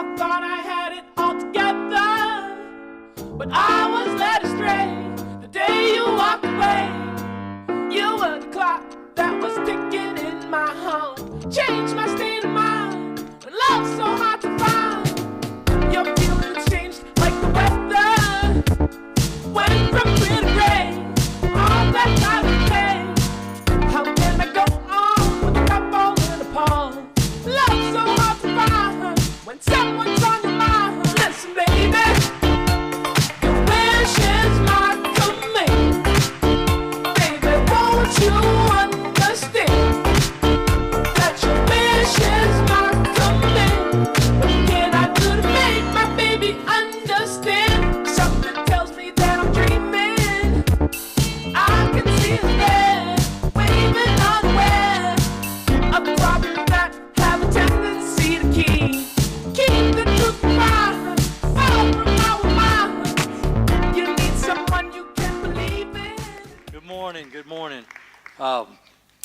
I thought I had it all together, but I was led astray the day you walked away. You were the clock that was ticking in my home, changed my state of mind when love's so hard to find. Your feelings changed like the weather, went from clear to gray, all that time to pay. How can I go on with a cup falling apart? Love's so hard to find when someone's on your mind. Listen, baby, your wish is my command. Baby, won't you understand that your wish is my command? What can I do to make my baby understand? Something tells me that I'm dreaming. I can see his head waving unaware of problems that have a tendency to keep the truth from far from our mind. You need someone you can believe in. Good morning. Good morning.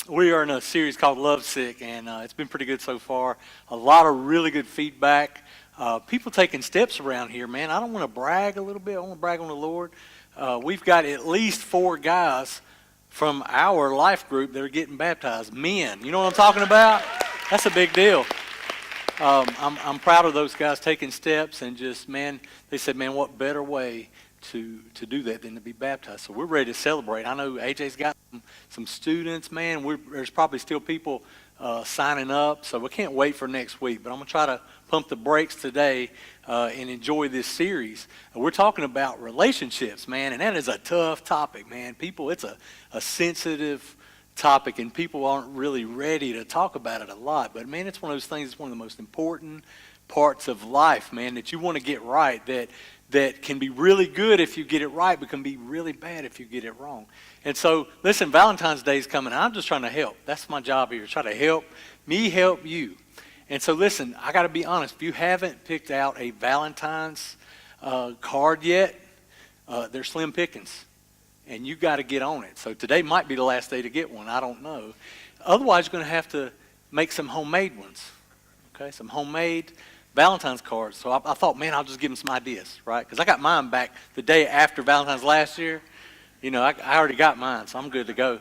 We are in a series called Love Sick, and it's been pretty good so far. A lot of really good feedback. People taking steps around here, man. I don't want to brag a little bit. I want to brag on the Lord. We've got at least 4 guys from our life group that are getting baptized. Men. You know what I'm talking about? That's a big deal. I'm proud of those guys taking steps and just, man, they said, man, what better way to do that than to be baptized. So we're ready to celebrate. I know AJ's got some students, man. There's probably still people signing up, so we can't wait for next week. But I'm going to try to pump the brakes today and enjoy this series. We're talking about relationships, man, and that is a tough topic, man. People, it's a sensitive topic, and people aren't really ready to talk about it a lot. But, man, it's one of those things, it's one of the most important parts of life, man, that you want to get right, that can be really good if you get it right, but can be really bad if you get it wrong. And so, listen, Valentine's Day is coming. I'm just trying to help. That's my job here, try to help me help you. And so, listen, I got to be honest. If you haven't picked out a Valentine's card yet, they're slim pickings, and you got to get on it. So today might be the last day to get one. I don't know. Otherwise, you're going to have to make some homemade ones, okay, some homemade Valentine's cards. So I thought, man, I'll just give them some ideas, right? Because I got mine back the day after Valentine's last year. You know, I already got mine, so I'm good to go.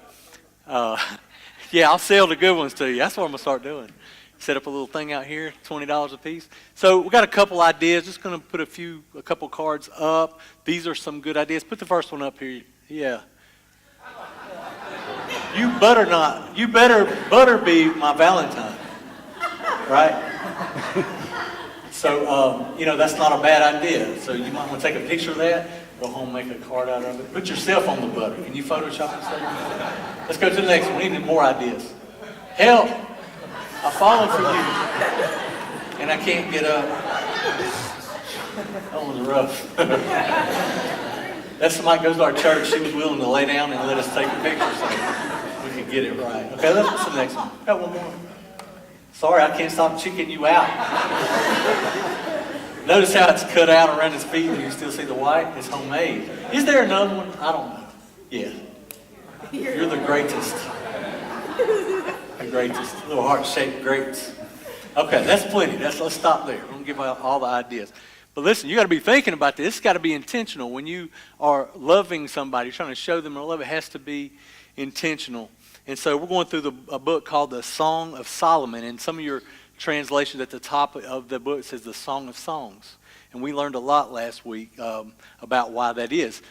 Yeah, I'll sell the good ones to you. That's what I'm going to start doing. Set up a little thing out here, $20 a piece. So we got a couple ideas. Just going to put a couple cards up. These are some good ideas. Put the first one up here. Yeah. You better be my Valentine, right? So, you know, that's not a bad idea. So you might want to take a picture of that, go home, make a card out of it. Put yourself on the butter. Can you Photoshop yourself? Let's go to the next one. We need more ideas. Help! I fallen for you, and I can't get up. That was rough. That's somebody goes to our church. She was willing to lay down and let us take a picture so we could get it right. Okay, let's go to the next one. Got one more. Sorry, I can't stop checking you out. Notice how it's cut out around his feet and you still see the white? It's homemade. Is there another one? I don't know. Yeah. You're the greatest. The greatest. Little heart-shaped grapes. Okay, that's plenty. Let's stop there. I'm going to give out all the ideas. But listen, you got to be thinking about this. It's got to be intentional. When you are loving somebody, you're trying to show them their love, it has to be intentional. And so we're going through a book called the Song of Solomon. And some of your translations at the top of the book says the Song of Songs. And we learned a lot last week about why that is.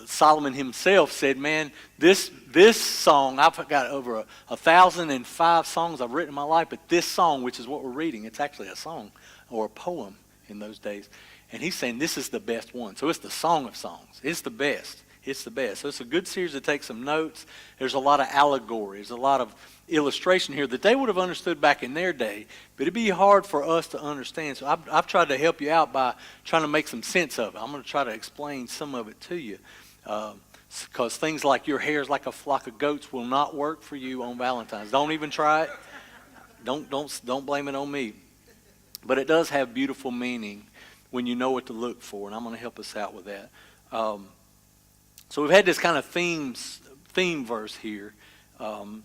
Solomon himself said, man, this song, I've got over 1,005 songs I've written in my life, but this song, which is what we're reading, it's actually a song or a poem in those days. And he's saying this is the best one. So it's the Song of Songs. It's the best. It's the best. So it's a good series to take some notes. There's a lot of allegories, a lot of illustration here that they would have understood back in their day, but it'd be hard for us to understand. So I've tried to help you out by trying to make some sense of it. I'm going to try to explain some of it to you, because things like your hair is like a flock of goats will not work for you on Valentine's. Don't even try it. Don't blame it on me. But it does have beautiful meaning when you know what to look for, and I'm going to help us out with that. So we've had this kind of theme verse here, and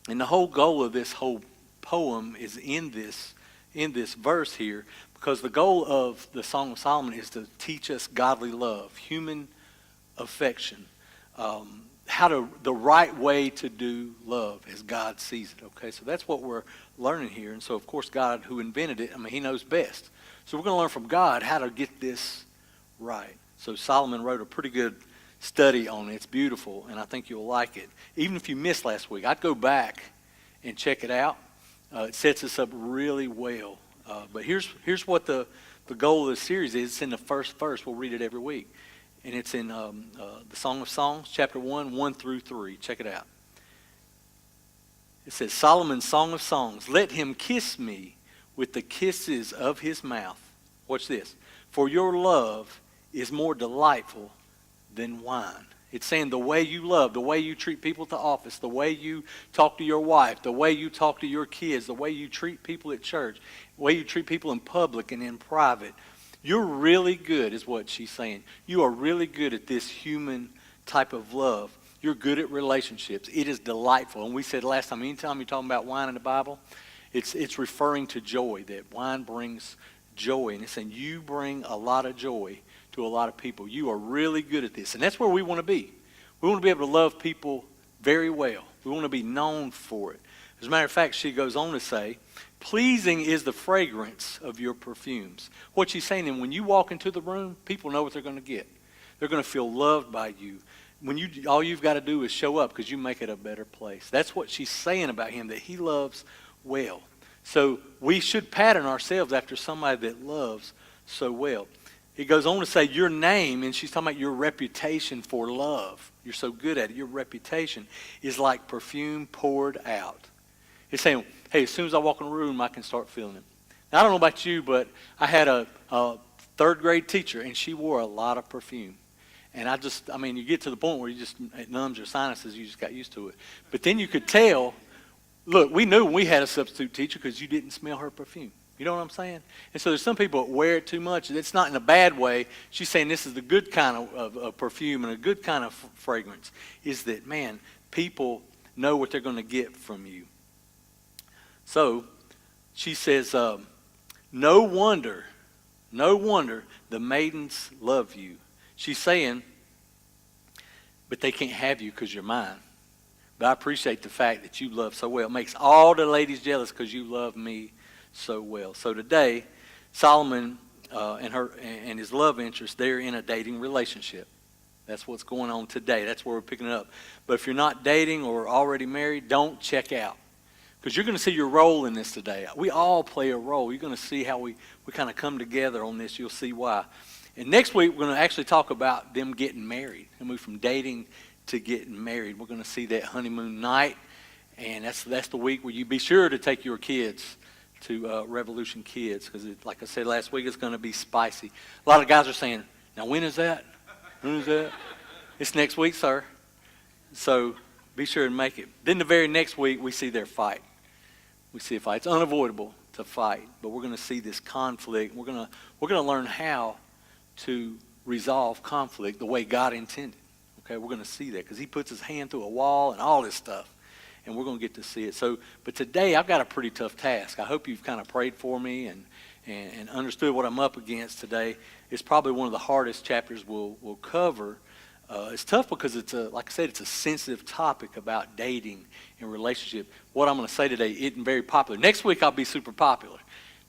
the whole goal of this whole poem is in this in this verse here, because the goal of the Song of Solomon is to teach us godly love, human affection, the right way to do love as God sees it, okay? So that's what we're learning here. And so, of course, God, who invented it, he knows best. So we're going to learn from God how to get this right. So Solomon wrote a pretty good study on it. It's beautiful, and I think you'll like it. Even if you missed last week, I'd go back and check it out. It sets us up really well. But here's what the goal of the series is. It's in the first verse. We'll read it every week. And it's in the Song of Songs, chapter 1, 1 through 3. Check it out. It says, Solomon's Song of Songs, let him kiss me with the kisses of his mouth. Watch this. For your love is more delightful than wine. It's saying the way you love, the way you treat people at the office, the way you talk to your wife, the way you talk to your kids, the way you treat people at church, the way you treat people in public and in private. You're really good, is what she's saying. You are really good at this human type of love. You're good at relationships. It is delightful. And we said last time, anytime you're talking about wine in the Bible, it's referring to joy, that wine brings joy. And it's saying you bring a lot of joy to a lot of people. You are really good at this. And that's where we want to be. We want to be able to love people very well. We want to be known for it. As a matter of fact, she goes on to say, pleasing is the fragrance of your perfumes. What she's saying, and when you walk into the room, people know what they're going to get. They're going to feel loved by you. All you've got to do is show up because you make it a better place. That's what she's saying about him, that he loves well. So we should pattern ourselves after somebody that loves so well. It goes on to say your name, and she's talking about your reputation for love. You're so good at it. Your reputation is like perfume poured out. It's saying, hey, as soon as I walk in a room, I can start feeling it. Now, I don't know about you, but I had a third grade teacher, and she wore a lot of perfume. And you get to the point where it numbs your sinuses. You just got used to it. But then you could tell, look, we knew we had a substitute teacher because you didn't smell her perfume. You know what I'm saying? And so there's some people that wear it too much. It's not in a bad way. She's saying this is the good kind of perfume and a good kind of fragrance, is that, man, people know what they're going to get from you. So she says, no wonder the maidens love you. She's saying, but they can't have you because you're mine. But I appreciate the fact that you love so well. It makes all the ladies jealous because you love me so well. So today, Solomon and his love interest, they're in a dating relationship. That's what's going on today. That's where we're picking it up. But if you're not dating or already married, don't check out. Because you're going to see your role in this today. We all play a role. You're going to see how we kind of come together on this. You'll see why. And next week, we're going to actually talk about them getting married. And move from dating to getting married. We're going to see that honeymoon night. And that's the week where you be sure to take your kids to Revolution Kids. Because like I said last week, it's going to be spicy. A lot of guys are saying, now when is that? When is that? It's next week, sir. So be sure to make it. Then the very next week, we see their fight. We see a fight. It's unavoidable to fight, but we're going to see this conflict. We're going to learn how to resolve conflict the way God intended. Okay, we're going to see that because he puts his hand through a wall and all this stuff, and we're going to get to see it. So, but today I've got a pretty tough task. I hope you've kind of prayed for me and understood what I'm up against today. It's probably one of the hardest chapters we'll cover. It's tough because like I said, it's a sensitive topic about dating and relationship. What I'm going to say today isn't very popular. Next week I'll be super popular,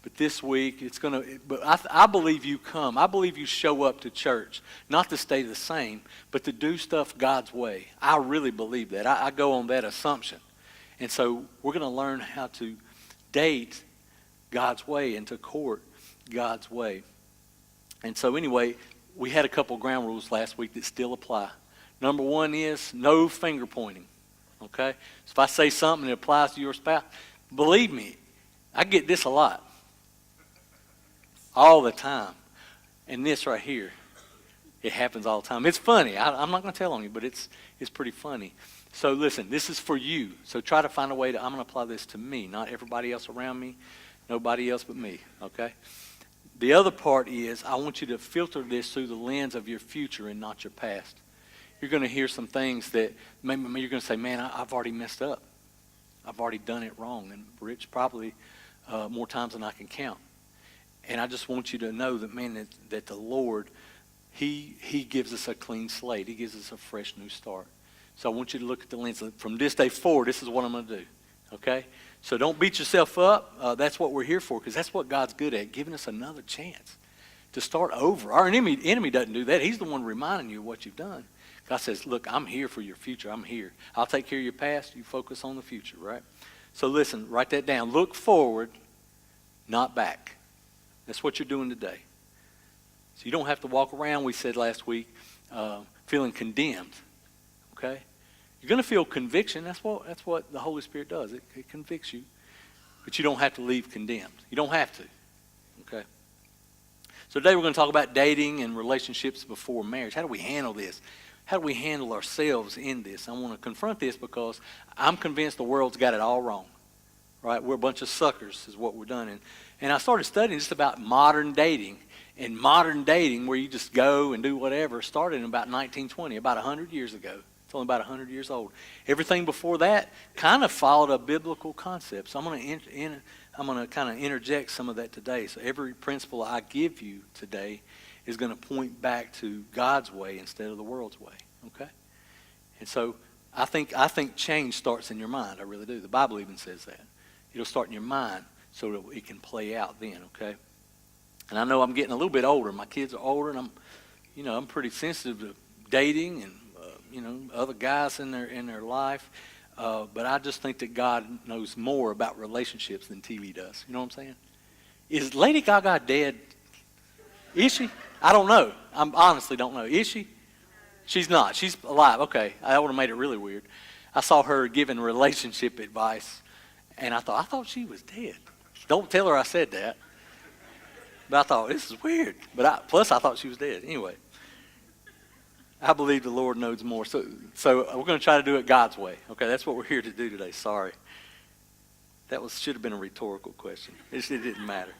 but this week it's going to. But I believe you come. I believe you show up to church, not to stay the same, but to do stuff God's way. I really believe that. I go on that assumption, and so we're going to learn how to date God's way and to court God's way. And so anyway. We had a couple ground rules last week that still apply. Number one is no finger pointing, okay? So if I say something that applies to your spouse, believe me, I get this a lot, all the time. And this right here, it happens all the time. It's funny. I'm not going to tell on you, but it's pretty funny. So listen, this is for you. So try to find a way I'm going to apply this to me, not everybody else around me, nobody else but me, okay? The other part is I want you to filter this through the lens of your future and not your past. You're going to hear some things that maybe you're going to say, man, I've already messed up. I've already done it wrong. And Rich probably more times than I can count. And I just want you to know that, man, that the Lord, He gives us a clean slate. He gives us a fresh new start. So I want you to look at the lens. From this day forward, this is what I'm going to do, okay? So don't beat yourself up. That's what we're here for, because that's what God's good at, giving us another chance to start over. Our enemy doesn't do that. He's the one reminding you of what you've done. God says, look, I'm here for your future. I'm here. I'll take care of your past. You focus on the future, right? So listen, write that down. Look forward, not back. That's what you're doing today. So you don't have to walk around, we said last week, feeling condemned, okay? You're going to feel conviction. That's what the Holy Spirit does. It convicts you. But you don't have to leave condemned. You don't have to, okay? So today we're going to talk about dating and relationships before marriage. How do we handle this? How do we handle ourselves in this? I want to confront this because I'm convinced the world's got it all wrong, right? We're a bunch of suckers is what we're doing. And I started studying just about modern dating. And modern dating, where you just go and do whatever, started in about 1920, about 100 years ago. It's only about 100 years old. Everything before that kind of followed a biblical concept. So I'm going to kind of interject some of that today. So every principle I give you today is going to point back to God's way instead of the world's way, okay? And so I think change starts in your mind. I really do. The Bible even says that. It'll start in your mind so that it can play out then, okay? And I know I'm getting a little bit older. My kids are older, and I'm pretty sensitive to dating and other guys in their life. But I just think that God knows more about relationships than TV does. You know what I'm saying? Is Lady Gaga dead? Is she? I don't know. I honestly don't know. Is she? She's not. She's alive. Okay. I would have made it really weird. I saw her giving relationship advice, and I thought she was dead. Don't tell her I said that. But I thought, this is weird. But plus I thought she was dead. Anyway, I believe the Lord knows more. So we're going to try to do it God's way. Okay, that's what we're here to do today. Sorry. That should have been a rhetorical question. It didn't matter.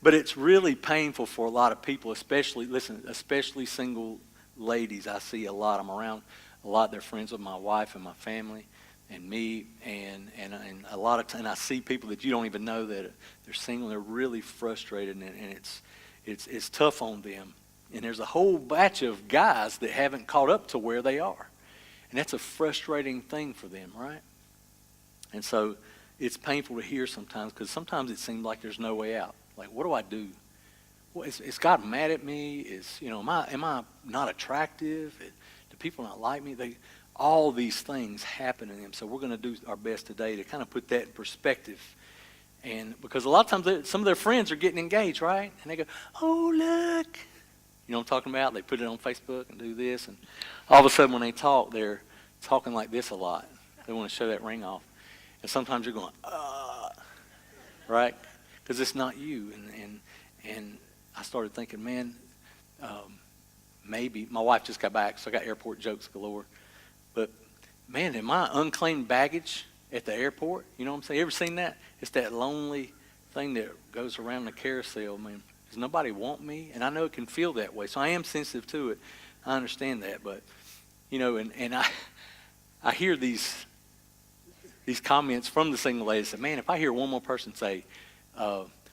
But it's really painful for a lot of people, especially single ladies. I see a lot. I'm around a lot. They're friends with my wife and my family and me, and a lot of time I see people that you don't even know that they're single. They're really frustrated, and it's tough on them. And there's a whole batch of guys that haven't caught up to where they are, and that's a frustrating thing for them, right? And so it's painful to hear sometimes, because sometimes it seems like there's no way out. Like, what do I do? Well, is God mad at me? Am I not attractive? Do people not like me? All these things happen to them. So we're going to do our best today to kind of put that in perspective. And because a lot of times some of their friends are getting engaged, right? And they go, oh, look. You know what I'm talking about? They put it on Facebook and do this. And all of a sudden when they talk, they're talking like this a lot. They want to show that ring off. And sometimes you're going, right? Because it's not you. And I started thinking, man, maybe. My wife just got back, so I got airport jokes galore. But, man, am I unclaimed baggage at the airport? You know what I'm saying? You ever seen that? It's that lonely thing that goes around the carousel, man. Does nobody want me? And I know it can feel that way. So I am sensitive to it. I understand that. But, and I hear these comments from the single ladies. Say, man, if I hear one more person say,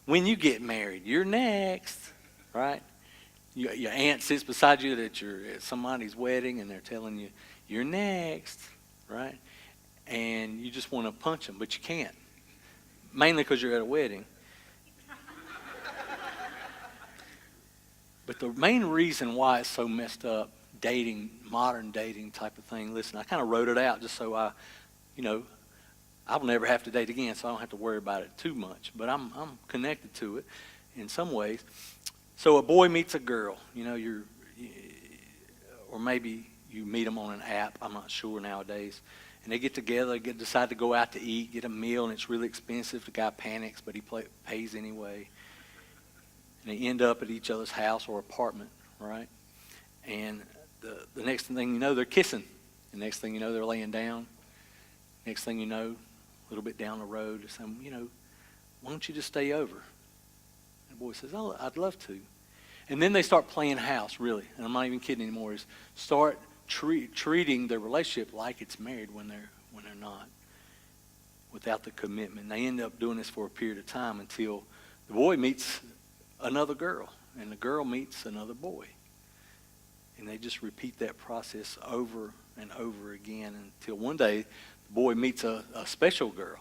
when you get married, you're next, right? Your aunt sits beside you that you're at somebody's wedding, and they're telling you, you're next, right? And you just want to punch them, but you can't. Mainly because you're at a wedding. But the main reason why it's so messed up, modern dating type of thing, listen, I kind of wrote it out just so I will never have to date again, so I don't have to worry about it too much. But I'm connected to it in some ways. So a boy meets a girl, or maybe you meet them on an app, I'm not sure nowadays. And they get together, decide to go out to eat, get a meal, and it's really expensive. The guy panics, but he pays anyway. And they end up at each other's house or apartment, right? And the next thing you know, they're kissing. The next thing you know, they're laying down. Next thing you know, a little bit down the road, they're saying, why don't you just stay over? And the boy says, oh, I'd love to. And then they start playing house, really. And I'm not even kidding anymore. Is start treating their relationship like it's married when they're not. without the commitment. And they end up doing this for a period of time until the boy meets another girl and the girl meets another boy. And they just repeat that process over and over again until one day the boy meets a special girl.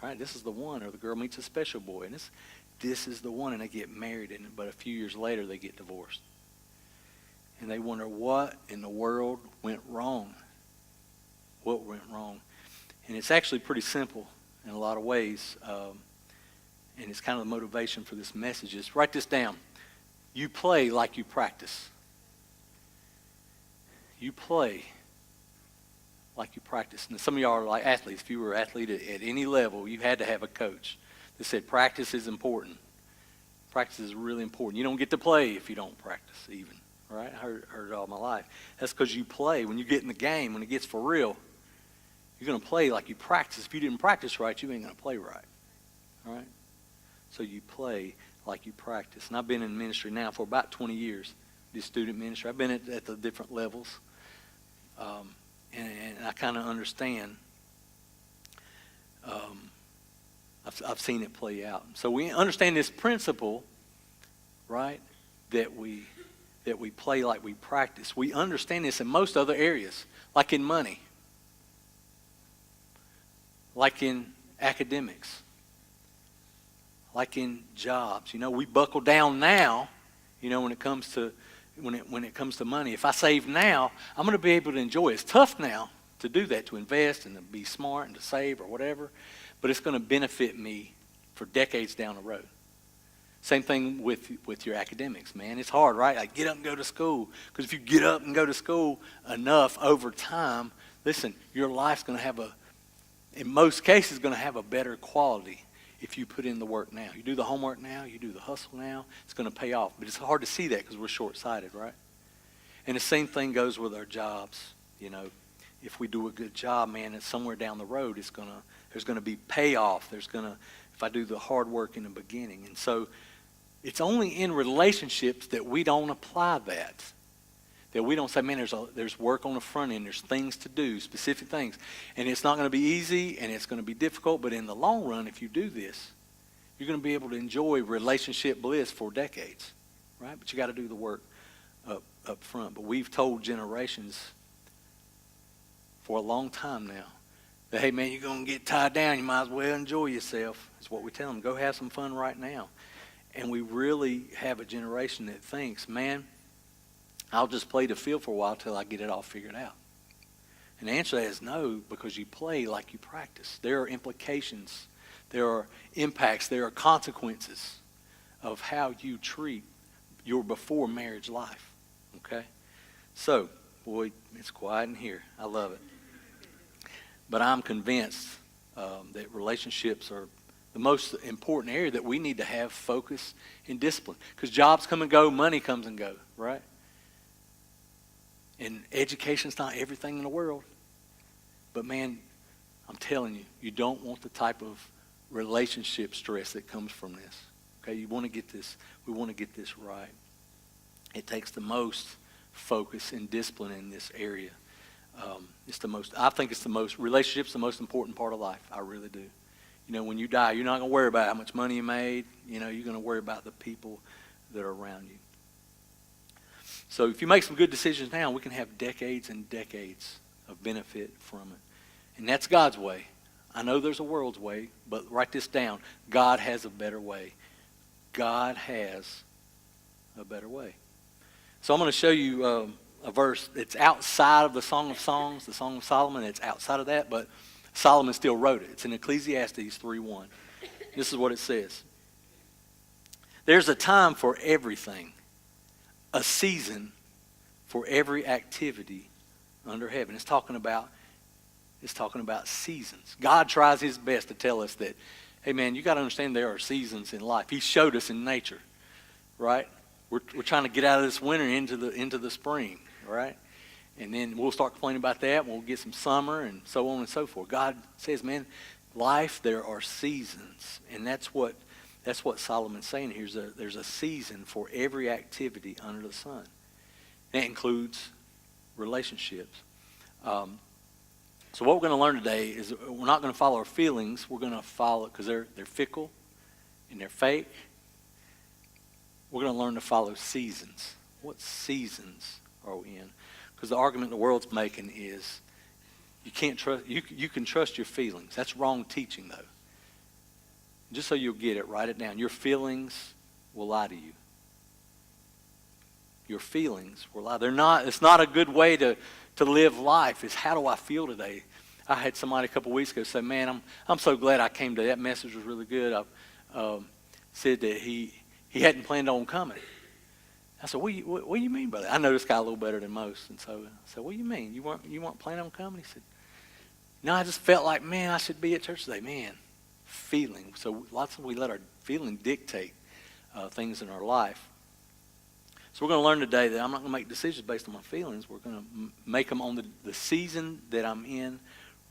Right? This is the one, or the girl meets a special boy. And this is the one, and they get married. But a few years later, they get divorced. And they wonder what in the world went wrong. What went wrong? And it's actually pretty simple in a lot of ways. And it's kind of the motivation for this message is, write this down. You play like you practice. You play like you practice. And some of y'all are like athletes. If you were an athlete at any level, you had to have a coach that said practice is important. Practice is really important. You don't get to play if you don't practice even. Right? I heard it all my life. That's because you play. When you get in the game, when it gets for real, you're going to play like you practice. If you didn't practice right, you ain't going to play right. All right? So you play like you practice. And I've been in ministry now for about 20 years, this student ministry. I've been at the different levels. And I kind of understand. I've seen it play out. So we understand this principle, right, that we play like we practice. We understand this in most other areas, like in money, like in academics, like in jobs. You know, we buckle down now, you know, when it comes to money. If I save now, I'm going to be able to enjoy it. It's tough now to do that, to invest and to be smart and to save or whatever, but it's going to benefit me for decades down the road. Same thing with your academics, man. It's hard, right? Like, get up and go to school. Because if you get up and go to school enough over time, listen, your life's going to have in most cases, going to have a better quality if you put in the work now. You do the homework now, you do the hustle now, it's going to pay off. But it's hard to see that because we're short-sighted, right? And the same thing goes with our jobs. You know, if we do a good job, man, it's somewhere down the road, there's going to be payoff. If I do the hard work in the beginning. And so it's only in relationships that we don't apply that. That we don't say, man, there's work on the front end. There's things to do, specific things. And it's not going to be easy and it's going to be difficult. But in the long run, if you do this, you're going to be able to enjoy relationship bliss for decades. Right? But you got to do the work up front. But we've told generations for a long time now that, hey, man, you're going to get tied down. You might as well enjoy yourself. That's what we tell them. Go have some fun right now. And we really have a generation that thinks, man, I'll just play the field for a while till I get it all figured out. And the answer to that is no, because you play like you practice. There are implications. There are impacts. There are consequences of how you treat your before marriage life. Okay? So, boy, it's quiet in here. I love it. But I'm convinced that relationships are the most important area that we need to have focus and discipline. Because jobs come and go, money comes and go, right? And education's not everything in the world. But man, I'm telling you, you don't want the type of relationship stress that comes from this. Okay, we want to get this right. It takes the most focus and discipline in this area. Relationship's the most important part of life. I really do. You know, when you die, you're not going to worry about how much money you made. You know, you're going to worry about the people that are around you. So if you make some good decisions now, we can have decades and decades of benefit from it. And that's God's way. I know there's a world's way, but write this down. God has a better way. God has a better way. So I'm going to show you a verse that's outside of the Song of Songs, the Song of Solomon. It's outside of that, but Solomon still wrote it. It's in Ecclesiastes 3:1. This is what it says. There's a time for everything, a season for every activity under heaven. It's talking about seasons. God tries his best to tell us that, hey man, you got to understand there are seasons in life. He showed us in nature, right? We're trying to get out of this winter into the spring, right? And then we'll start complaining about that. And we'll get some summer and so on and so forth. God says, man, life, there are seasons. And that's what Solomon's saying here. There's a season for every activity under the sun. That includes relationships. So So what we're going to learn today is we're not going to follow our feelings. We're going to follow, because they're fickle and they're fake. We're going to learn to follow seasons. What seasons are we in? Because the argument the world's making is you can't trust. You can trust your feelings. That's wrong teaching, though. Just so you'll get it, write it down. Your feelings will lie to you. Your feelings will lie. They're not. It's not a good way to live life. It's how do I feel today? I had somebody a couple weeks ago say, "Man, I'm so glad I came today. That message was really good." I said that he hadn't planned on coming. I said, what do you mean by that? I know this guy a little better than most. And so I said, what do you mean? You weren't planning on coming? He said, no, I just felt like, man, I should be at church today. Man, feeling. So lots of we let our feeling dictate things in our life. So we're going to learn today that I'm not going to make decisions based on my feelings. We're going to make them on the season that I'm in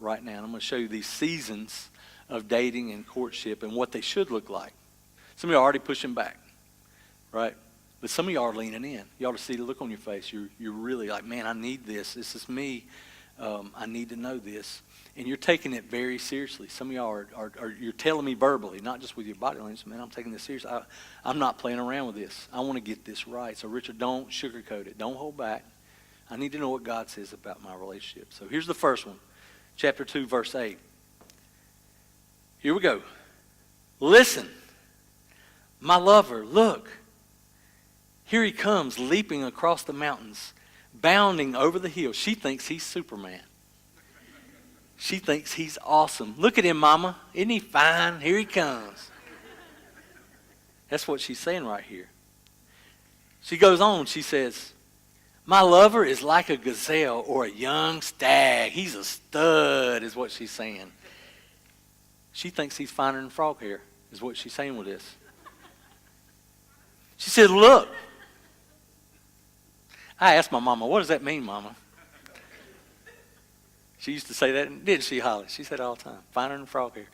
right now. And I'm going to show you these seasons of dating and courtship and what they should look like. Some of you are already pushing back, right? But some of you are leaning in. You ought to see the look on your face. You're really like, man, I need this. This is me. I need to know this. And you're taking it very seriously. Some of y'all are you're telling me verbally, not just with your body language, man, I'm taking this seriously. I'm not playing around with this. I want to get this right. So, Richard, don't sugarcoat it. Don't hold back. I need to know what God says about my relationship. So here's the first one. Chapter 2, verse 8. Here we go. Listen, my lover, look. Here he comes, leaping across the mountains, bounding over the hills. She thinks he's Superman. She thinks he's awesome. Look at him, Mama. Isn't he fine? Here he comes. That's what she's saying right here. She goes on. She says, my lover is like a gazelle or a young stag. He's a stud, is what she's saying. She thinks he's finer than frog hair, is what she's saying with this. She said, look. I asked my mama, what does that mean, Mama? She used to say that, didn't she, Holly? She said it all the time, finer than frog hair.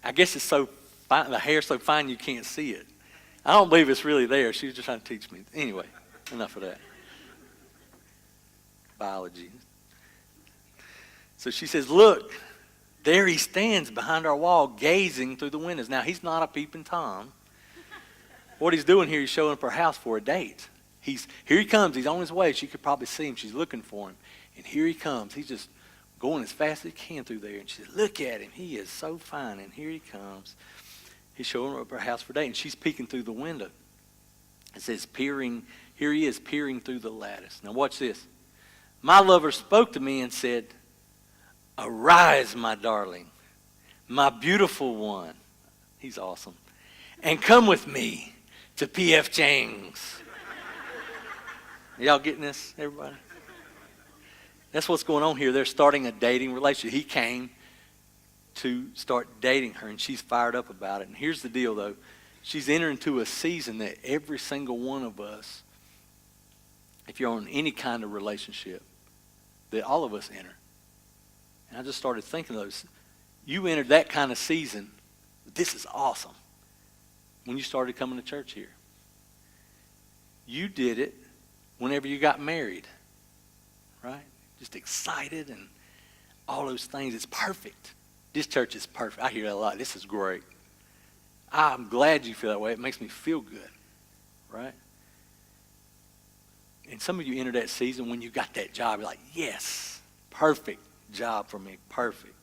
I guess it's so fine, the hair's so fine you can't see it. I don't believe it's really there. She was just trying to teach me. Anyway, enough of that. Biology. So she says, look, there he stands behind our wall gazing through the windows. Now, he's not a peeping Tom. What he's doing here, he's showing up her house for a date. Here he comes. He's on his way. She could probably see him. She's looking for him. And here he comes. He's just going as fast as he can through there. And she said, look at him. He is so fine. And here he comes. He's showing up her house for a date. And she's peeking through the window. It says, here he is, peering through the lattice. Now watch this. My lover spoke to me and said, arise, my darling, my beautiful one. He's awesome. And come with me to P.F. Chang's. Y'all getting this, everybody? That's what's going on here. They're starting a dating relationship. He came to start dating her, and she's fired up about it. And here's the deal, though. She's entering into a season that every single one of us, if you're in any kind of relationship, that all of us enter. And I just started thinking of those. You entered that kind of season. This is awesome. When you started coming to church here. You did it whenever you got married, right? Just excited and all those things. It's perfect. This church is perfect. I hear that a lot. This is great. I'm glad you feel that way. It makes me feel good, right? And some of you entered that season when you got that job. You're like, yes, perfect job for me, perfect.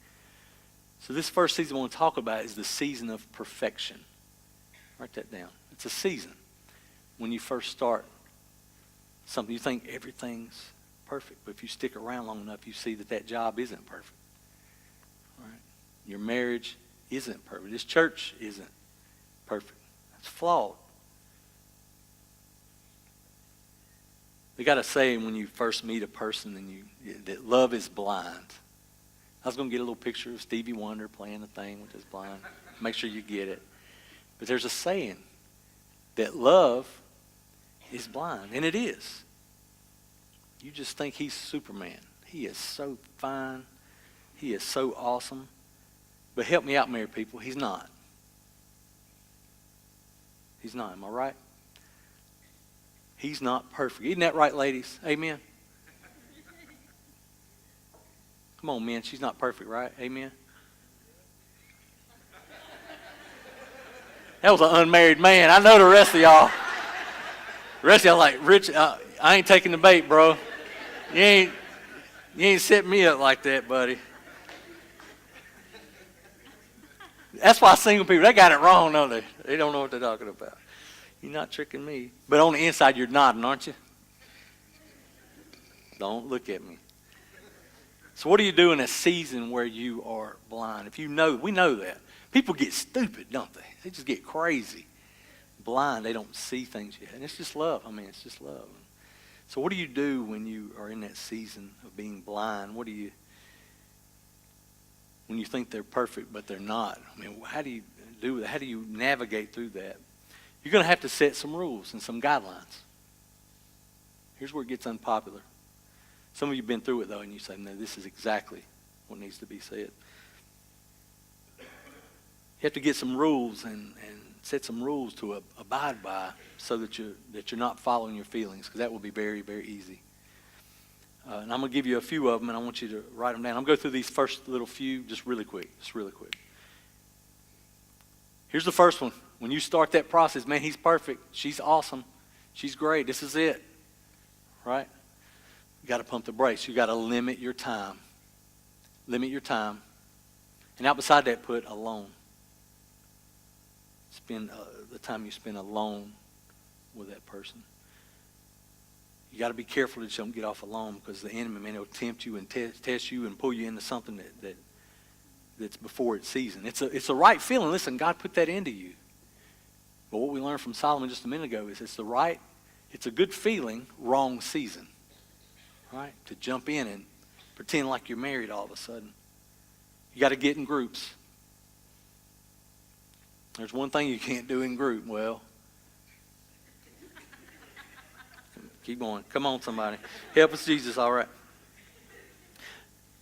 So this first season I want to talk about is the season of perfection. Write that down. It's a season when you first start something. You think everything's perfect, but if you stick around long enough, you see that job isn't perfect. Right? Your marriage isn't perfect. This church isn't perfect. It's flawed. They got a saying when you first meet a person that love is blind. I was going to get a little picture of Stevie Wonder playing the thing with his blind. Make sure you get it. But there's a saying that love is blind, and it is. You just think he's Superman. He is so fine. He is so awesome. But help me out, married people. He's not. He's not. Am I right? He's not perfect. Isn't that right, ladies? Amen? Come on, men. She's not perfect, right? Amen? That was an unmarried man. I know the rest of y'all. The rest of y'all like, Rich, I ain't taking the bait, bro. You ain't setting me up like that, buddy. That's why single people, they got it wrong, don't they? They don't know what they're talking about. You're not tricking me. But on the inside, you're nodding, aren't you? Don't look at me. So what do you do in a season where you are blind? If you know, we know that. People get stupid, don't they? They just get crazy. Blind, they don't see things yet. And it's just love. I mean, it's just love. So what do you do when you are in that season of being blind? What do you, when you think they're perfect but they're not? I mean, how do you do that? How do you navigate through that? You're going to have to set some rules and some guidelines. Here's where it gets unpopular. Some of you have been through it, though, and you say, no, this is exactly what needs to be said. You have to get some rules and set some rules to abide by so that you're not following your feelings, because that will be very, very easy. And I'm going to give you a few of them, and I want you to write them down. I'm going to go through these first little few just really quick. Here's the first one. When you start that process, man, he's perfect. She's awesome. She's great. This is it. Right? You got to pump the brakes. You got to limit your time. Limit your time. And out beside that, put alone. Spend the time you spend alone with that person. You got to be careful that you don't get off alone, because the enemy, man, he'll tempt you and test you and pull you into something that's before its season. It's a right feeling. Listen, God put that into you. But what we learned from Solomon just a minute ago is it's a good feeling, wrong season. Right? To jump in and pretend like you're married all of a sudden. You got to get in groups. There's one thing you can't do in group. Well, keep going. Come on, somebody. Help us, Jesus. All right.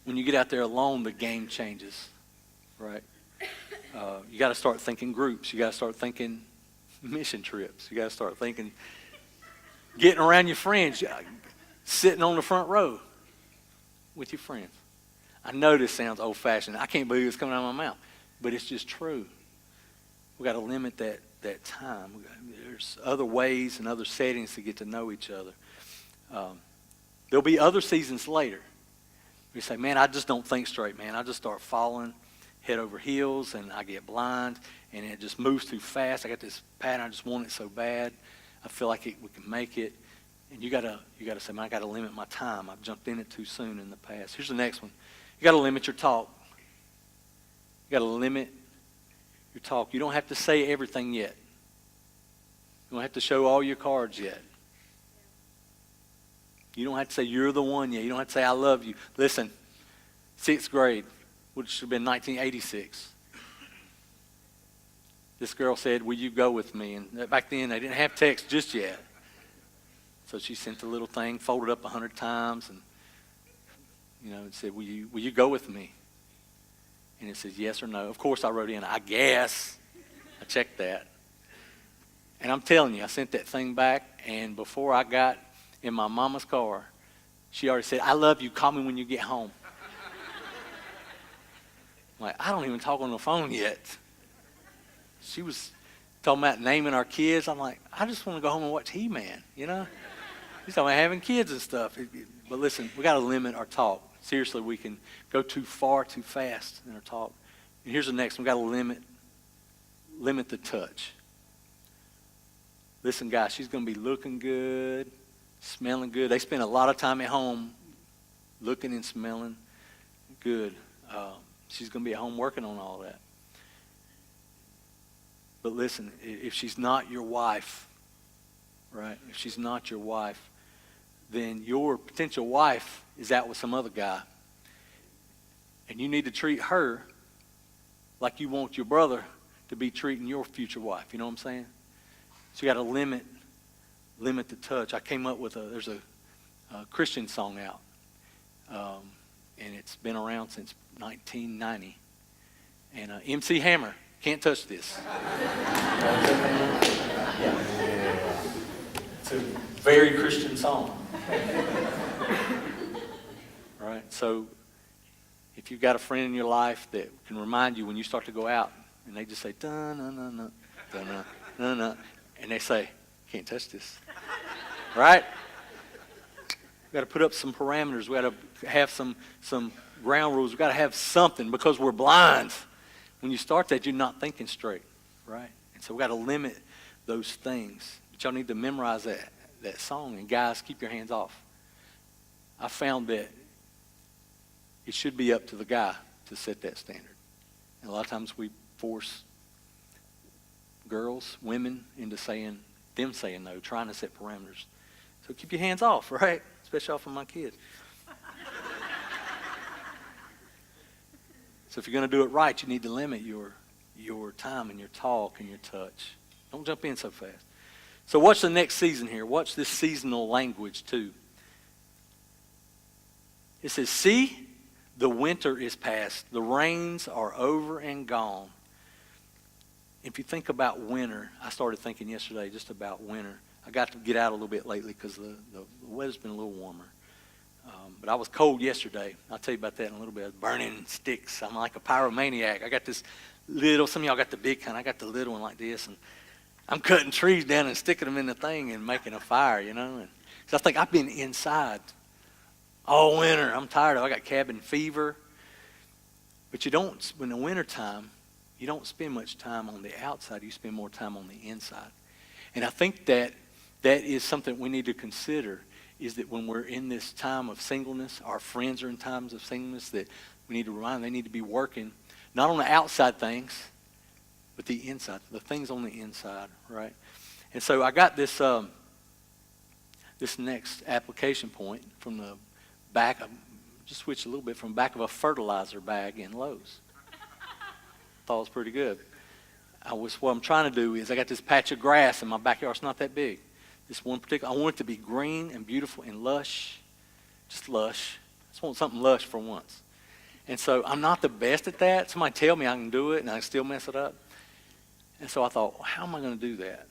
When you get out there alone, the game changes. Right? You got to start thinking groups. You got to start thinking mission trips. You got to start thinking getting around your friends, sitting on the front row with your friends. I know this sounds old-fashioned. I can't believe it's coming out of my mouth, but it's just true. We've got to limit that time. There's other ways and other settings to get to know each other. There'll be other seasons later. You say, man, I just don't think straight, man. I just start falling head over heels, and I get blind, and it just moves too fast. I got this pattern. I just want it so bad. I feel like we can make it. And you gotta say, man, I got to limit my time. I've jumped in it too soon in the past. Here's the next one. You got to limit your talk. You got to limit your talk. You don't have to say everything yet. You don't have to show all your cards yet. You don't have to say you're the one yet. You don't have to say I love you. Listen, 6th grade, which should have been 1986. This girl said, will you go with me? And back then, they didn't have text just yet. So she sent the little thing, folded up 100 times, and it said, will you go with me? And it says yes or no. Of course, I wrote in, I guess. I checked that. And I'm telling you, I sent that thing back, and before I got in my mama's car, she already said, I love you. Call me when you get home. I'm like, I don't even talk on the phone yet. She was talking about naming our kids. I'm like, I just want to go home and watch He-Man, He's talking about having kids and stuff. But listen, we got to limit our talk. Seriously, we can go too far, too fast in our talk. And here's the next one. We got to limit the touch. Listen, guys, she's going to be looking good, smelling good. They spend a lot of time at home looking and smelling good. She's going to be at home working on all that. But listen, if she's not your wife, right? If she's not your wife, then your potential wife is out with some other guy. And you need to treat her like you want your brother to be treating your future wife. You know what I'm saying? So you got to limit the touch. I came up with there's a Christian song out. And it's been around since 1990. And MC Hammer, Can't Touch This. It's a very Christian song. Right? So If you've got a friend in your life that can remind you when you start to go out, and they just say, dun-na-na-na, dun-na-na-na, and they say, can't touch this, right? We've got to put up some parameters. We've got to have some ground rules. We've got to have something because we're blind. When you start that, you're not thinking straight, right? And so we've got to limit those things. But y'all need to memorize that song. And guys, keep your hands off. I found that it should be up to the guy to set that standard. And a lot of times we force girls, women, into saying no, trying to set parameters. So keep your hands off, right? Especially off of my kids. So if you're going to do it right, you need to limit your time and your talk and your touch. Don't jump in so fast. So watch the next season here. Watch this seasonal language too. It says, see, the winter is past. The rains are over and gone. If you think about winter, I started thinking yesterday just about winter. I got to get out a little bit lately because the weather's been a little warmer. But I was cold yesterday. I'll tell you about that in a little bit. Burning sticks. I'm like a pyromaniac. I got this little, some of y'all got the big kind. I got the little one like this. And I'm cutting trees down and sticking them in the thing and making a fire, you know. And so I think I've been inside all winter. I'm tired of it. I got cabin fever. But you don't, in the wintertime, you don't spend much time on the outside. You spend more time on the inside. And I think that is something we need to consider, is that when we're in this time of singleness, our friends are in times of singleness, that we need to remind them they need to be working, not on the outside things, but the inside, the things on the inside, right? And so I got this this next application point from the back, just switched a little bit, from the back of a fertilizer bag in Lowe's. Thought it was pretty good. What I'm trying to do is I got this patch of grass in my backyard. It's not that big. This one particular, I want it to be green and beautiful and lush, just lush. I just want something lush for once. And so I'm not the best at that. Somebody tell me I can do it and I can still mess it up. And so I thought, well, how am I going to do that?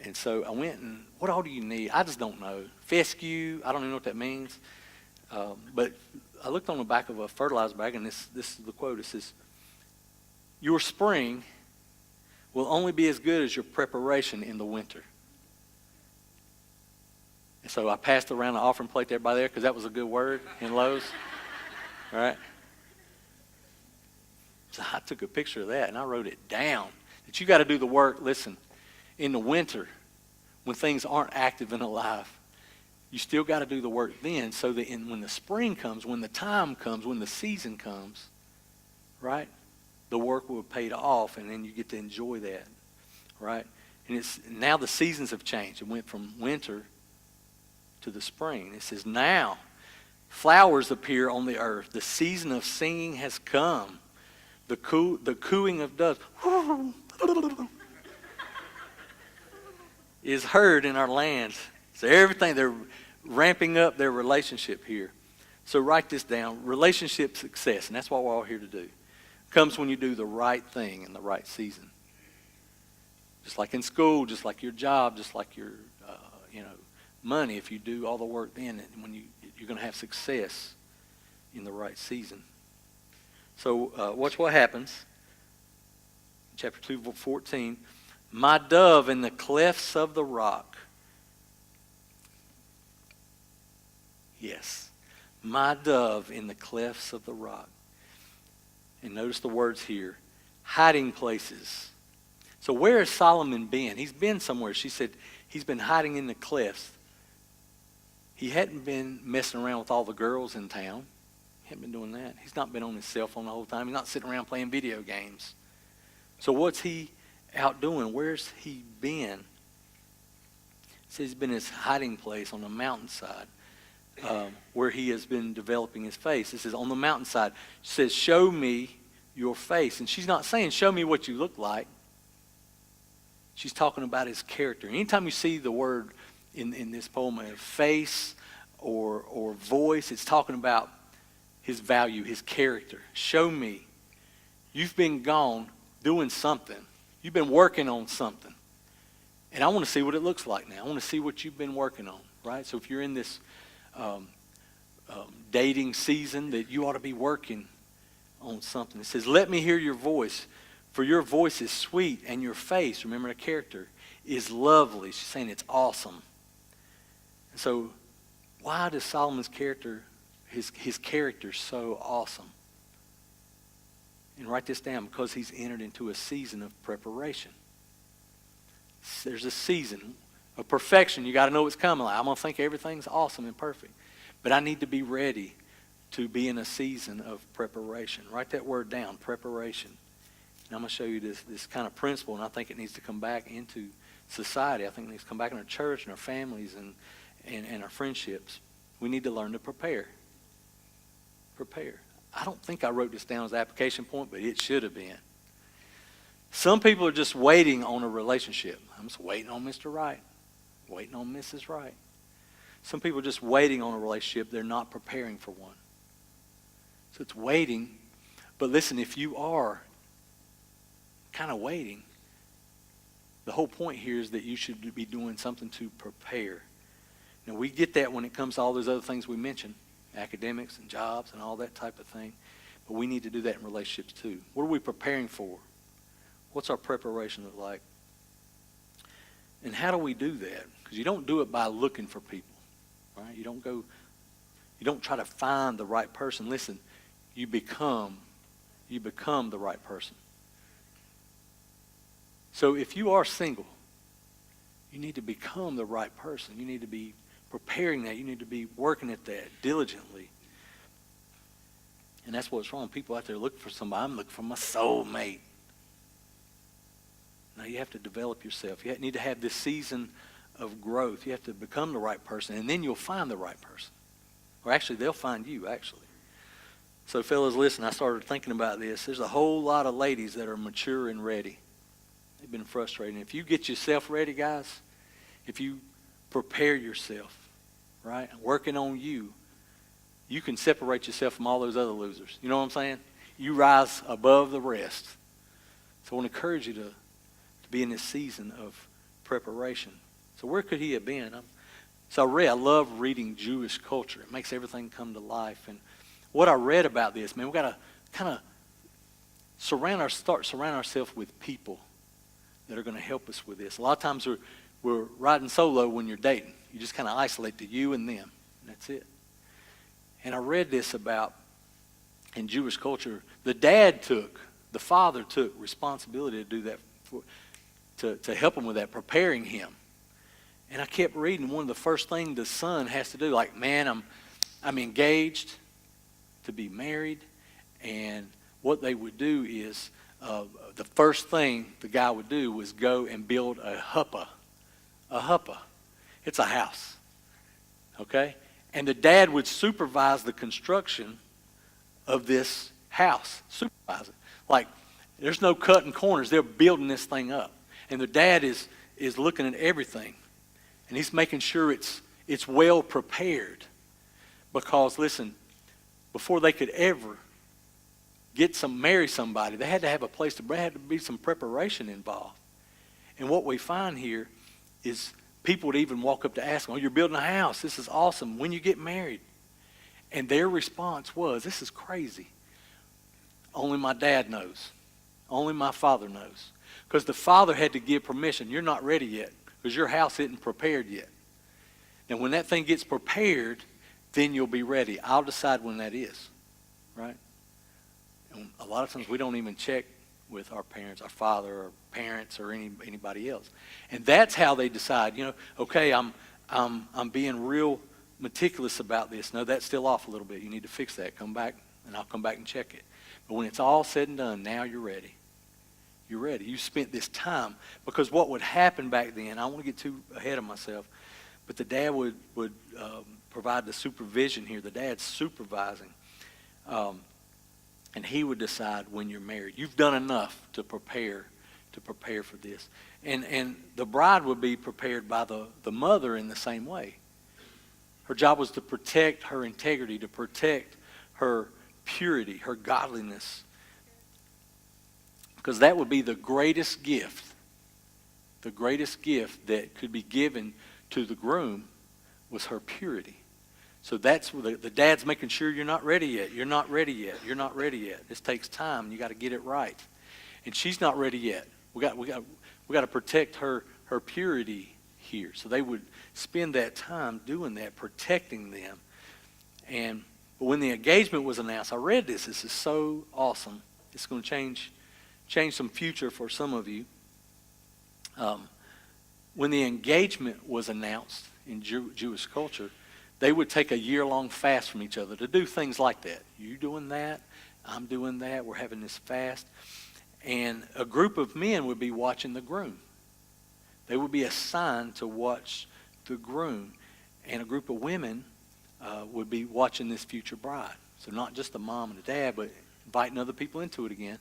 And so I went and, what all do you need? I just don't know. Fescue, I don't even know what that means. But I looked on the back of a fertilizer bag, and this is the quote. It says, your spring will only be as good as your preparation in the winter. And so I passed around the offering plate to everybody there because that was a good word in Lowe's. All right? So I took a picture of that and I wrote it down. That you got to do the work, listen, in the winter when things aren't active and alive. You still got to do the work then so that when the spring comes, when the time comes, when the season comes, right, the work will have paid off and then you get to enjoy that, right? And now the seasons have changed. It went from winter to the spring. It says, now flowers appear on the earth. The season of singing has come. The cooing of doves is heard in our land. So everything, they're ramping up their relationship here. So write this down. Relationship success, and that's what we're all here to do, comes when you do the right thing in the right season. Just like in school, just like your job, just like your money. If you do all the work then, when you're going to have success in the right season. So watch what happens. Chapter 2:14. My dove in the clefts of the rock. Yes. My dove in the clefts of the rock. And notice the words here. Hiding places. So where has Solomon been? He's been somewhere. She said he's been hiding in the cliffs. He hadn't been messing around with all the girls in town. He hadn't been doing that. He's not been on his cell phone the whole time. He's not sitting around playing video games. So what's he out doing? Where's he been? It says he's been in his hiding place on the mountainside where he has been developing his face. It says on the mountainside. It says, show me your face. And she's not saying, show me what you look like. She's talking about his character. Anytime you see the word in this poem of face or voice, it's talking about his value, his character. Show me. You've been gone doing something. You've been working on something. And I want to see what it looks like now. I want to see what you've been working on, right? So if you're in this dating season that you ought to be working on something. It says, let me hear your voice, for your voice is sweet and your face, remember the character, is lovely. She's saying it's awesome. And so why does Solomon's character, his character so awesome? And write this down, because he's entered into a season of preparation. There's a season of perfection. You got to know what's coming. Like, I'm going to think everything's awesome and perfect. But I need to be ready to be in a season of preparation. Write that word down, preparation. And I'm going to show you this kind of principle, and I think it needs to come back into society. I think it needs to come back in our church and our families and our friendships. We need to learn to prepare. Prepare. I don't think I wrote this down as an application point, but it should have been. Some people are just waiting on a relationship. I'm just waiting on Mr. Right, waiting on Mrs. Right. Some people are just waiting on a relationship. They're not preparing for one. So it's waiting. But listen, if you are kind of waiting, the whole point here is that you should be doing something to prepare. Now, we get that when it comes to all those other things we mentioned, academics and jobs and all that type of thing. But we need to do that in relationships too. What are we preparing for? What's our preparation look like? And how do we do that? Because you don't do it by looking for people, right? You don't try to find the right person. Listen, you become the right person. So if you are single, you need to become the right person. You need to be preparing that. You need to be working at that diligently. And that's what's wrong. People out there looking for somebody. I'm looking for my soulmate. Now you have to develop yourself. You need to have this season of growth. You have to become the right person, and then you'll find the right person. Or actually, they'll find you, actually. So fellas, listen, I started thinking about this. There's a whole lot of ladies that are mature and ready. They've been frustrated. If you get yourself ready, guys, if you prepare yourself, right, working on you, you can separate yourself from all those other losers. You know what I'm saying? You rise above the rest. So I want to encourage you to be in this season of preparation. So where could he have been? I love reading Jewish culture. It makes everything come to life. And what I read about this, man, we got to kind of surround ourselves with people that are going to help us with this. A lot of times we're riding solo when you're dating. You just kind of isolate to you and them. And that's it. And I read this about, in Jewish culture, the father took responsibility to do that, to help him with that, preparing him. And I kept reading, one of the first things the son has to do, like, man, I'm engaged to be married. And what they would do is, the first thing the guy would do was go and build a huppah. A huppah. It's a house. Okay? And the dad would supervise the construction of this house. Supervise it. Like, there's no cutting corners. They're building this thing up. And the dad is looking at everything. And he's making sure it's well prepared. Because, listen, before they could ever marry somebody, they had to have a place there had to be some preparation involved. And what we find here is people would even walk up to ask them, oh, you're building a house. This is awesome. When you get married? And their response was, this is crazy. Only my dad knows. Only my father knows. Because the father had to give permission. You're not ready yet because your house isn't prepared yet. And when that thing gets prepared, then you'll be ready. I'll decide when that is, right? And a lot of times we don't even check with our parents, our father or parents or anybody else. And that's how they decide, okay, I'm being real meticulous about this. No, that's still off a little bit. You need to fix that. Come back, and I'll come back and check it. But when it's all said and done, now you're ready. You're ready. You spent this time. Because what would happen back then, I don't want to get too ahead of myself, but the dad would provide the supervision here. The dad's supervising. And he would decide when you're married. You've done enough to prepare for this. And the bride would be prepared by the mother in the same way. Her job was to protect her integrity, to protect her purity, her godliness. Because that would be the greatest gift that could be given to the groom was her purity. So that's the dad's making sure you're not ready yet. You're not ready yet. You're not ready yet. This takes time. You got to get it right. And she's not ready yet. We got to protect her purity here. So they would spend that time doing that, protecting them. But when the engagement was announced, I read this. This is so awesome. It's going to change some future for some of you. When the engagement was announced in Jewish culture, they would take a year-long fast from each other to do things like that. You doing that, I'm doing that, we're having this fast. And a group of men would be watching the groom. They would be assigned to watch the groom. And a group of women would be watching this future bride. So not just the mom and the dad, but inviting other people into it again,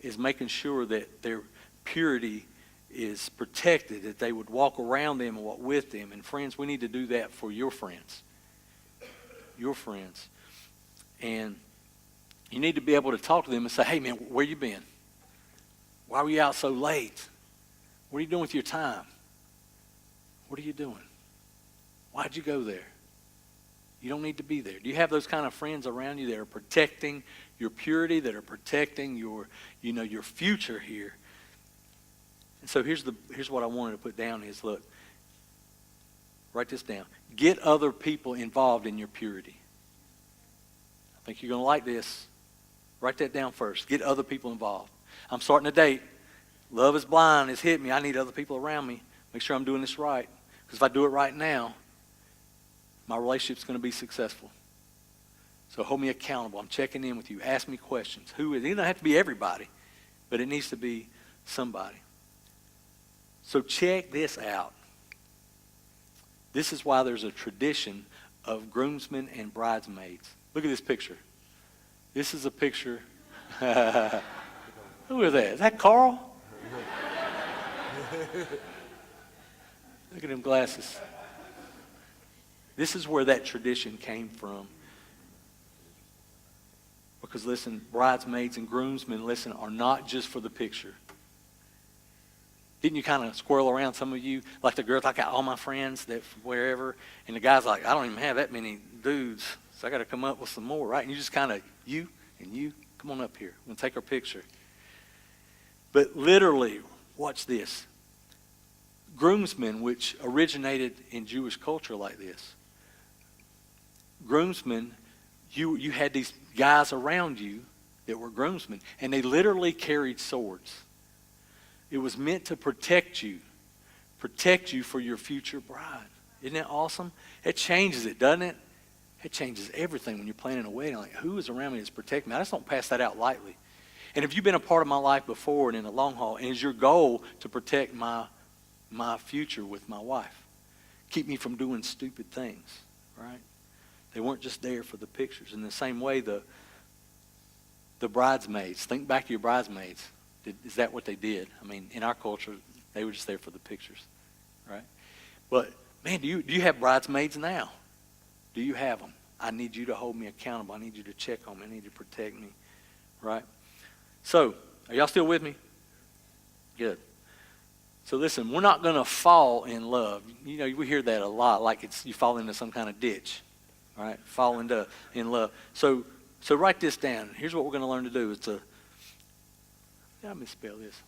is making sure that their purity is protected, that they would walk around them and walk with them. And friends, we need to do that for your friends. Your friends. And you need to be able to talk to them and say, hey man, where you been? Why were you out so late? What are you doing with your time? What are you doing? Why'd you go there? You don't need to be there. Do you have those kind of friends around you that are protecting your purity, that are protecting your future here? And so here's what I wanted to put down is, look, write this down. Get other people involved in your purity. I think you're going to like this. Write that down first. Get other people involved. I'm starting a date. Love is blind. It's hit me. I need other people around me. Make sure I'm doing this right. Because if I do it right now, my relationship's going to be successful. So hold me accountable. I'm checking in with you. Ask me questions. Who is it? It doesn't have to be everybody, but it needs to be somebody. So check this out. This is why there's a tradition of groomsmen and bridesmaids. Look at this picture. This is a picture. Who is that? Is that Carl? Look at them glasses. This is where that tradition came from. Because listen, bridesmaids and groomsmen, listen, are not just for the picture. Didn't you kind of squirrel around, some of you, like the girls? I got all my friends that from wherever, and the guy's like, I don't even have that many dudes, so I got to come up with some more, right? And you just kind of, you, come on up here. We'll take our picture. But literally, watch this. Groomsmen, which originated in Jewish culture like this. Groomsmen, you had these guys around you that were groomsmen, and they literally carried swords. It was meant to protect you for your future bride. Isn't that awesome? It changes it, doesn't it? It changes everything when you're planning a wedding. Like, who is around me that's protecting me? I just don't pass that out lightly. And if you've been a part of my life before and in the long haul, and is your goal to protect my future with my wife, keep me from doing stupid things, right? They weren't just there for the pictures. In the same way, the bridesmaids, think back to your bridesmaids. Is that what they did? I mean, in our culture, they were just there for the pictures, right? But, man, do you have bridesmaids now? Do you have them? I need you to hold me accountable. I need you to check on me. I need you to protect me, right? So, are y'all still with me? Good. So listen, we're not going to fall in love. You know, we hear that a lot, like it's you fall into some kind of ditch, right? Fall in love. So write this down. Here's what we're going to learn to do. It's did I misspell this?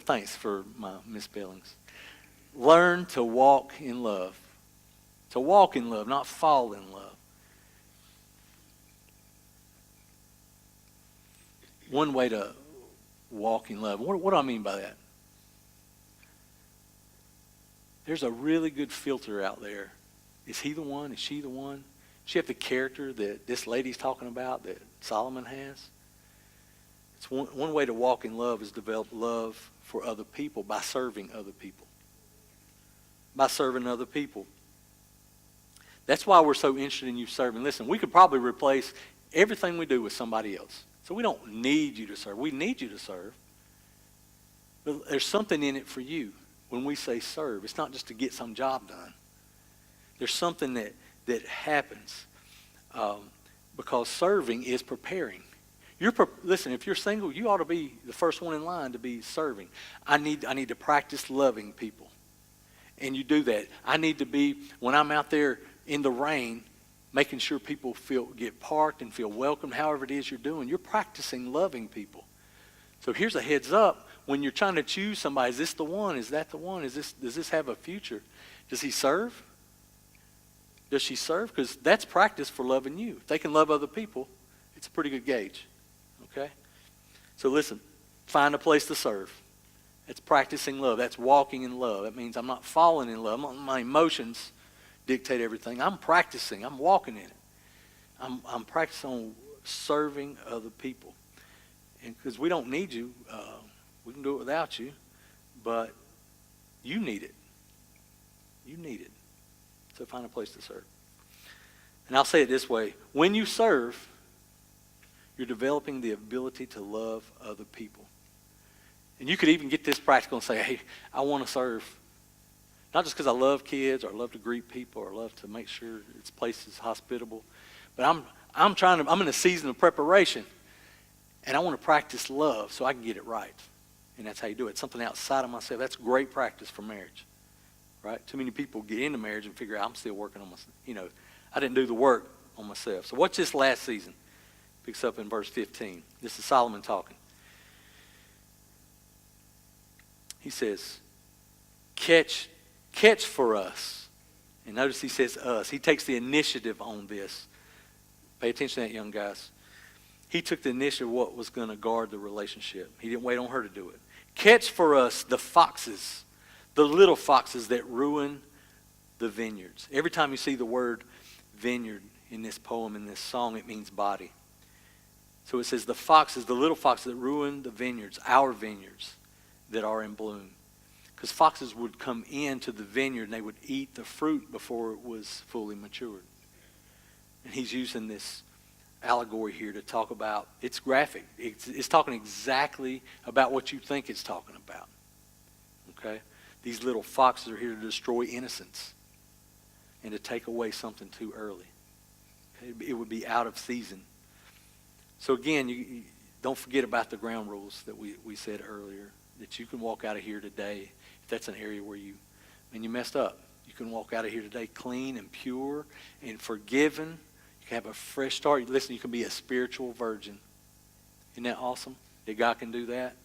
Thanks for my misspellings. Learn to walk in love. To walk in love, not fall in love. One way to walk in love. What do I mean by that? There's a really good filter out there. Is he the one? Is she the one? Does she have the character that this lady's talking about that Solomon has? It's one way to walk in love is develop love for other people by serving other people. By serving other people. That's why we're so interested in you serving. Listen, we could probably replace everything we do with somebody else. So we don't need you to serve. We need you to serve. But there's something in it for you when we say serve. It's not just to get some job done. There's something that happens because serving is preparing. Listen, if you're single, you ought to be the first one in line to be serving. I need to practice loving people. And you do that. I need to be, when I'm out there in the rain, making sure people get parked and feel welcome, however it is you're doing. You're practicing loving people. So here's a heads up. When you're trying to choose somebody, is this the one? Is that the one? Does this have a future? Does he serve? Does she serve? Because that's practice for loving you. If they can love other people, it's a pretty good gauge. Okay? So listen, find a place to serve. That's practicing love. That's walking in love. That means I'm not falling in love. My emotions dictate everything. I'm practicing. I'm walking in it. I'm practicing on serving other people. And because we don't need you, we can do it without you, but you need it. You need it. So find a place to serve. And I'll say it this way. When you serve, you're developing the ability to love other people. And you could even get this practical and say, hey, I want to serve. Not just because I love kids or love to greet people or love to make sure this place is hospitable, but I'm in a season of preparation, and I want to practice love so I can get it right. And that's how you do it. It's something outside of myself. That's great practice for marriage. Right? Too many people get into marriage and figure out I'm still working on myself. I didn't do the work on myself. So watch this last season. Picks up in verse 15. This is Solomon talking. He says, catch for us. And notice he says us. He takes the initiative on this. Pay attention to that, young guys. He took the initiative of what was going to guard the relationship. He didn't wait on her to do it. Catch for us the foxes. The little foxes that ruin the vineyards. Every time you see the word vineyard in this poem, in this song, it means body. So it says the foxes, the little foxes that ruin the vineyards, our vineyards that are in bloom. Because foxes would come into the vineyard and they would eat the fruit before it was fully matured. And he's using this allegory here to talk about, it's graphic. It's talking exactly about what you think it's talking about. Okay? These little foxes are here to destroy innocence and to take away something too early. It would be out of season. So again, you don't forget about the ground rules that we said earlier, that you can walk out of here today, if that's an area where you messed up. You can walk out of here today clean and pure and forgiven. You can have a fresh start. Listen, you can be a spiritual virgin. Isn't that awesome that God can do that?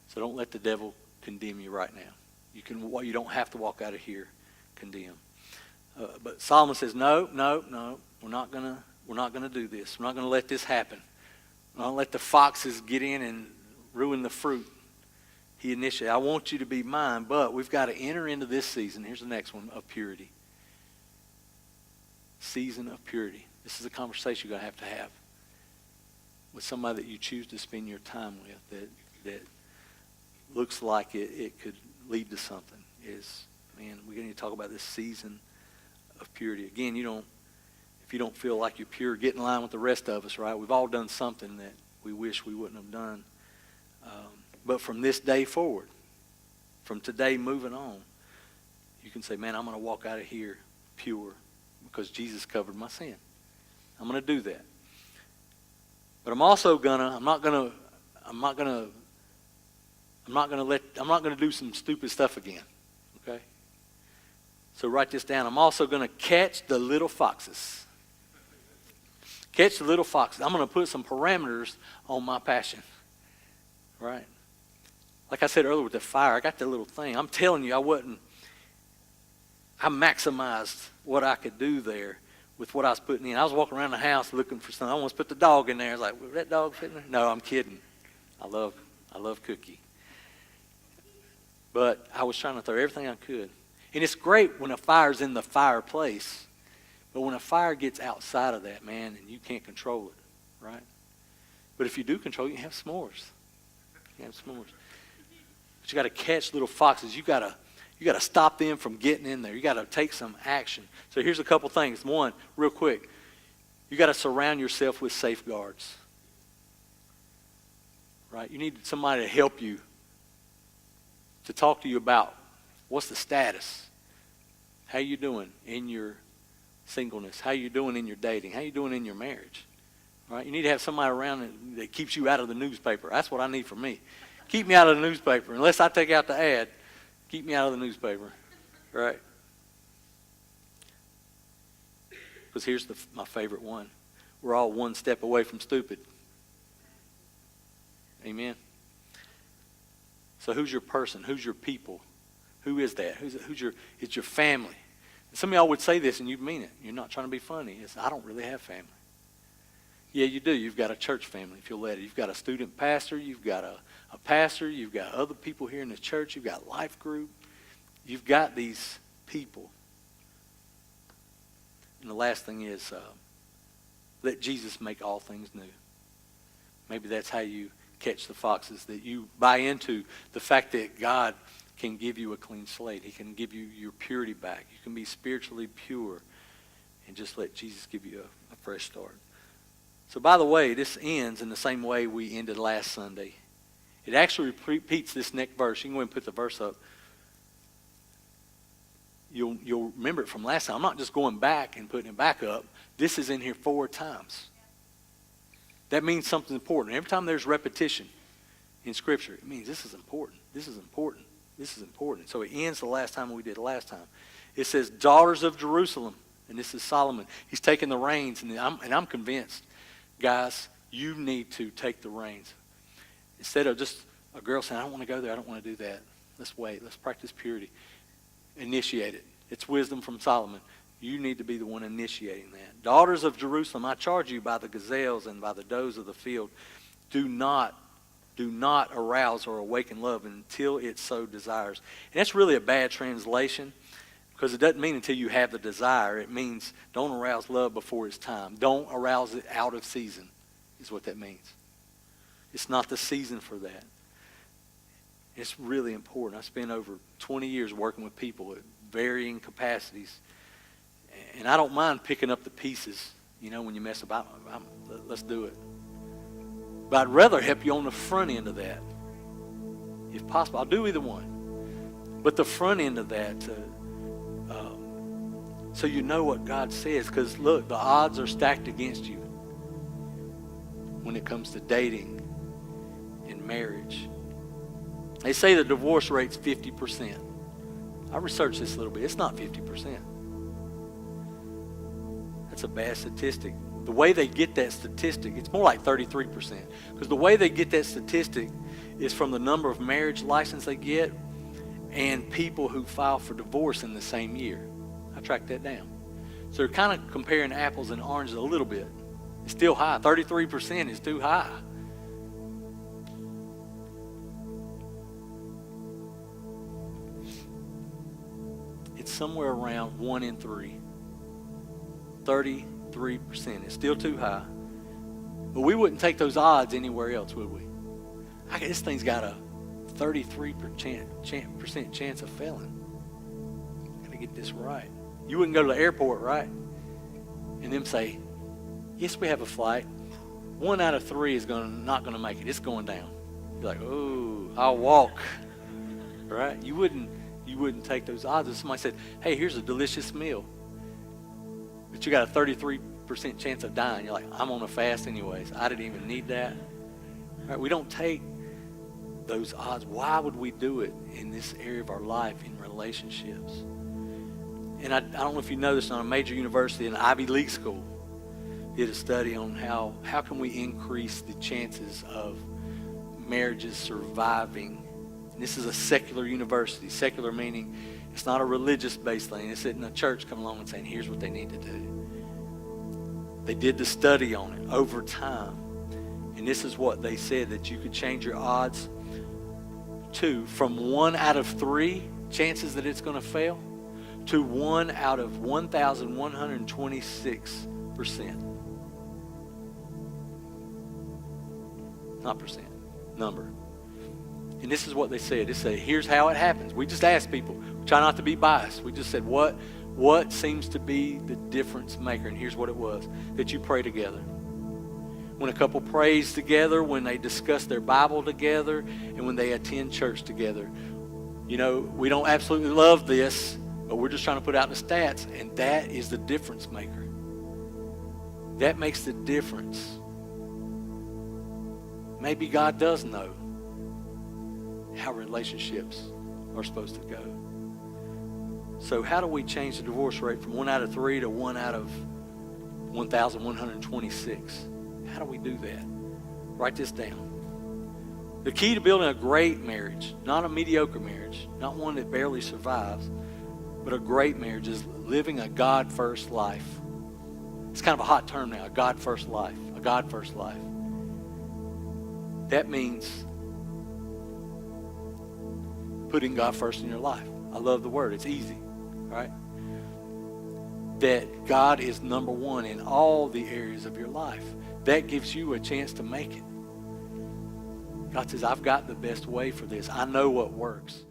So don't let the devil condemn you right now. You don't have to walk out of here condemned. But Solomon says, no, we're not gonna do this. We're not gonna let this happen. We're not gonna let the foxes get in and ruin the fruit. He initiated, I want you to be mine, but we've got to enter into this season. Here's the next one, of purity. Season of purity. This is a conversation you're going to have with somebody that you choose to spend your time with that looks like it could lead to something. We're going to talk about this season of purity. Again, if you don't feel like you're pure, get in line with the rest of us, right? We've all done something that we wish we wouldn't have done. But from this day forward, from today moving on, you can say, man, I'm going to walk out of here pure because Jesus covered my sin. I'm going to do that. But I'm also I'm not going to do some stupid stuff again. Okay? So write this down. I'm also going to catch the little foxes. Catch the little foxes. I'm going to put some parameters on my passion. Right? Like I said earlier with the fire, I got that little thing. I'm telling you, I maximized what I could do there with what I was putting in. I was walking around the house looking for something. I almost put the dog in there. I was like, will that dog fit in there? No, I'm kidding. I love Cookie. But I was trying to throw everything I could. And it's great when a fire's in the fireplace. But when a fire gets outside of that, man, and you can't control it, right? But if you do control it, you can have s'mores. But you got to catch little foxes. You got to stop them from getting in there. You got to take some action. So here's a couple things. One, real quick. You got to surround yourself with safeguards. Right? You need somebody to help you, to talk to you about what's the status. How you doing in your singleness? How you doing in your dating? How you doing in your marriage? Right? You need to have somebody around that keeps you out of the newspaper. That's what I need for me. Keep me out of the newspaper. Unless I take out the ad, Keep me out of the newspaper, right? Because here's my favorite one. We're all one step away from stupid. Amen. So who's your person? Who's your people? Who is that? It's your family. And some of y'all would say this and you'd mean it. You're not trying to be funny. I don't really have family. Yeah, you do. You've got a church family, if you'll let it. You've got a student pastor. You've got a pastor. You've got other people here in the church. You've got life group. You've got these people. And the last thing is let Jesus make all things new. Maybe that's how you catch the foxes, that you buy into the fact that God can give you a clean slate. He can give you your purity back. You can be spiritually pure and just let Jesus give you a fresh start. So by the way, this ends in the same way we ended last Sunday. It actually repeats this next verse. You can go ahead and put the verse up. You'll remember it from last time. I'm not just going back and putting it back up. This is in here 4 times. That means something important. Every time there's repetition in Scripture, it means this is important. This is important. This is important. So it ends the last time we did last time. It says, daughters of Jerusalem. And this is Solomon. He's taking the reins. And I'm convinced, guys, you need to take the reins. Instead of just a girl saying, I don't want to go there. I don't want to do that. Let's wait. Let's practice purity. Initiate it. It's wisdom from Solomon. You need to be the one initiating that. Daughters of Jerusalem, I charge you by the gazelles and by the does of the field, do not arouse or awaken love until it so desires. And that's really a bad translation because it doesn't mean until you have the desire. It means don't arouse love before it's time. Don't arouse it out of season is what that means. It's not the season for that. It's really important. I spent over 20 years working with people at varying capacities. And I don't mind picking up the pieces, when you mess about. Let's do it. But I'd rather help you on the front end of that. If possible, I'll do either one. But the front end of that, so you know what God says. Because look, the odds are stacked against you when it comes to dating and marriage. They say the divorce rate's 50%. I researched this a little bit. It's not 50%. That's a bad statistic. The way they get that statistic, it's more like 33%. Because the way they get that statistic is from the number of marriage licenses they get and people who file for divorce in the same year. I tracked that down. So they're kind of comparing apples and oranges a little bit. It's still high. 33% is too high. It's somewhere around 1 in 3. 33%. It's still too high. But we wouldn't take those odds anywhere else, would we? This thing's got a 33% chance of failing. Got to get this right. You wouldn't go to the airport, right? And them say, yes, we have a flight. 1 out of 3 is not going to make it. It's going down. You're like, oh, I'll walk. Right? You wouldn't take those odds. If somebody said, hey, here's a delicious meal, but you got a 33% chance of dying. You're like, I'm on a fast anyways. I didn't even need that. Right? We don't take those odds. Why would we do it in this area of our life in relationships? And I don't know if you know this, on a major university, an Ivy League school, did a study on how can we increase the chances of marriages surviving. And this is a secular university. Secular meaning it's not a religious-based thing. It's in a church coming along and saying, here's what they need to do. They did the study on it over time. And this is what they said, that you could change your odds from 1 out of 3 chances that it's going to fail to 1 out of 1,126%. Not percent, number. And this is what they said. They said, here's how it happens. We just asked people. We try not to be biased. We just said, what seems to be the difference maker? And here's what it was, that you pray together. When a couple prays together, when they discuss their Bible together, and when they attend church together. We don't absolutely love this, but we're just trying to put out the stats, and that is the difference maker. That makes the difference. Maybe God does know how relationships are supposed to go. So how do we change the divorce rate from 1 out of 3 to 1 out of 1,126? How do we do that? Write this down. The key to building a great marriage, not a mediocre marriage, not one that barely survives, but a great marriage, is living a God-first life. It's kind of a hot term now, a God-first life, a God-first life. That means putting God first in your life. I love the word. It's easy, right? That God is number one in all the areas of your life. That gives you a chance to make it. God says, I've got the best way for this. I know what works.